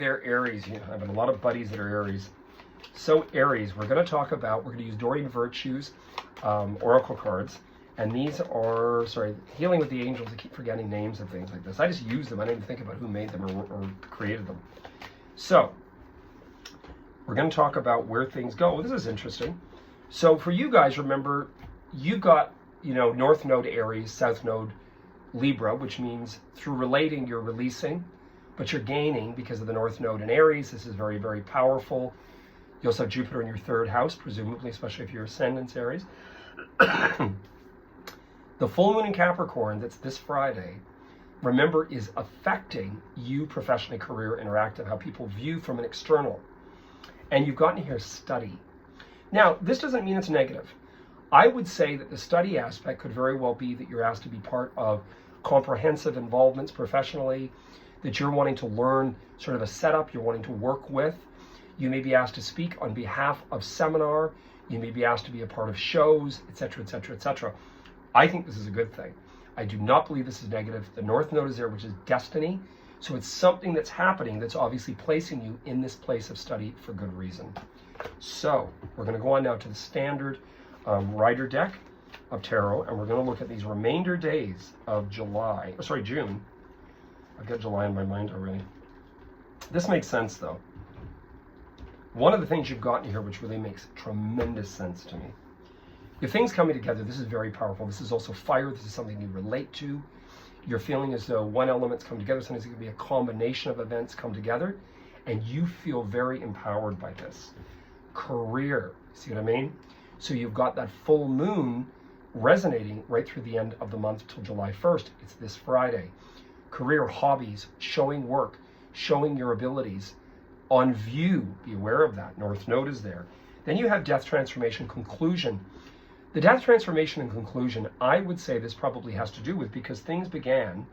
They're Aries. You know, I have a lot of buddies that are Aries. So Aries, we're going to use Doreen Virtue's oracle cards. And these are, Healing with the Angels. I keep forgetting names and things like this. I just use them. I don't even think about who made them or created them. So we're going to talk about where things go. Well, this is interesting. So for you guys, remember, you've got, North Node Aries, South Node Libra, which means through relating, you're releasing, but you're gaining because of the North Node in Aries. This is very, very powerful. You also have Jupiter in your third house, presumably, especially if your ascendant's Aries. The full moon in Capricorn, that's this Friday, remember, is affecting you professionally, career, interactive, how people view from an external. And you've gotten here study. Now, this doesn't mean it's negative. I would say that the study aspect could very well be that you're asked to be part of comprehensive involvements professionally, that you're wanting to learn sort of a setup you're wanting to work with. You may be asked to speak on behalf of seminar. You may be asked to be a part of shows, etc., etc., etc. I think this is a good thing. I do not believe this is negative. The North Node is there, which is destiny. So it's something that's happening that's obviously placing you in this place of study for good reason. So we're going to go on now to the standard Rider deck of tarot, and we're going to look at these remainder days of June. I've got July in my mind already. This makes sense, though. One of the things you've gotten here, which really makes tremendous sense to me. Your things coming together, this is very powerful. This is also fire. This is something you relate to. You're feeling as though one element's come together. Sometimes it can be a combination of events come together, and you feel very empowered by this. Career, see what I mean? So you've got that full moon resonating right through the end of the month till July 1st. It's this Friday. Career, hobbies, showing work, showing your abilities on view. Be aware of that. North Node is there. Then you have death, transformation, conclusion. The death, transformation, and conclusion, I would say this probably has to do with because things began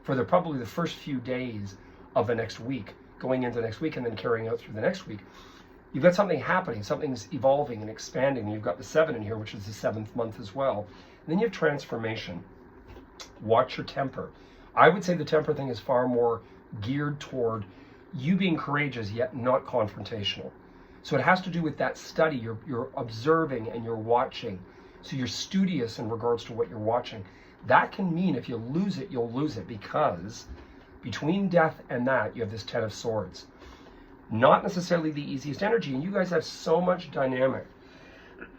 for probably the first few days of the next week, going into next week and then carrying out through the next week. You've got something happening, something's evolving and expanding. You've got the 7 in here, which is the 7th month as well. And then you have transformation. Watch your temper. I would say the temper thing is far more geared toward you being courageous yet not confrontational. So it has to do with that study. You're observing and you're watching. So you're studious in regards to what you're watching. That can mean if you lose it, you'll lose it, because between death and that, you have this 10 of Swords. Not necessarily the easiest energy, and you guys have so much dynamic.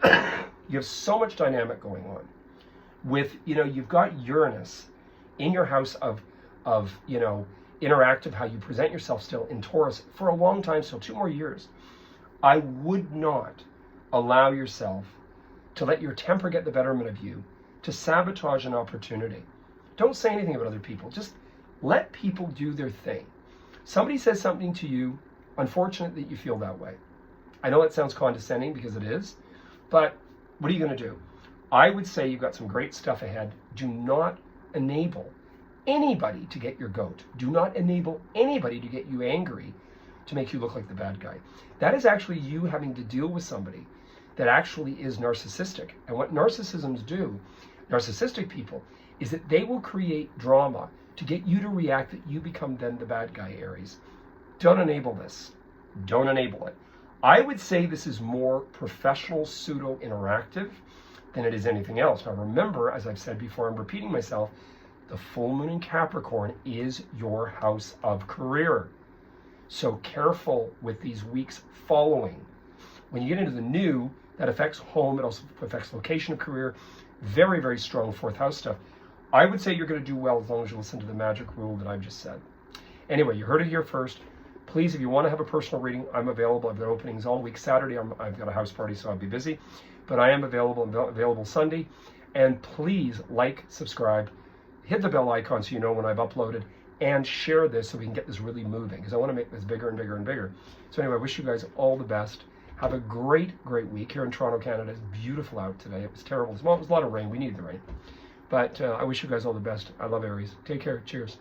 You have so much dynamic going on. With, you've got Uranus in your house of interactive, how you present yourself still in Taurus for a long time, still 2 more years. I would not allow yourself to let your temper get the betterment of you, to sabotage an opportunity. Don't say anything about other people. Just let people do their thing. Somebody says something to you, unfortunate that you feel that way. I know that sounds condescending because it is, but what are you going to do? I would say you've got some great stuff ahead. Do not enable anybody to get your goat. Do not enable anybody to get you angry, to make you look like the bad guy. That is actually you having to deal with somebody that actually is narcissistic. And what narcissisms do, narcissistic people, is that they will create drama to get you to react that you become then the bad guy, Aries. Don't enable this. Don't enable it. I would say this is more professional, pseudo-interactive than it is anything else. Now remember, as I've said before, I'm repeating myself, the full moon in Capricorn is your house of career. So careful with these weeks following. When you get into the new, that affects home, it also affects location of career. Very, very strong 4th house stuff. I would say you're going to do well as long as you listen to the magic rule that I've just said. Anyway, you heard it here first. Please, if you want to have a personal reading, I'm available. I've got openings all week. Saturday, I've got a house party, so I'll be busy. But I am available Sunday. And please like, subscribe, hit the bell icon so you know when I've uploaded, and share this so we can get this really moving, because I want to make this bigger and bigger and bigger. So anyway, I wish you guys all the best. Have a great, great week. Here in Toronto, Canada, it's beautiful out today. It was terrible. Well, it was a lot of rain. We needed the rain. But I wish you guys all the best. I love Aries. Take care. Cheers.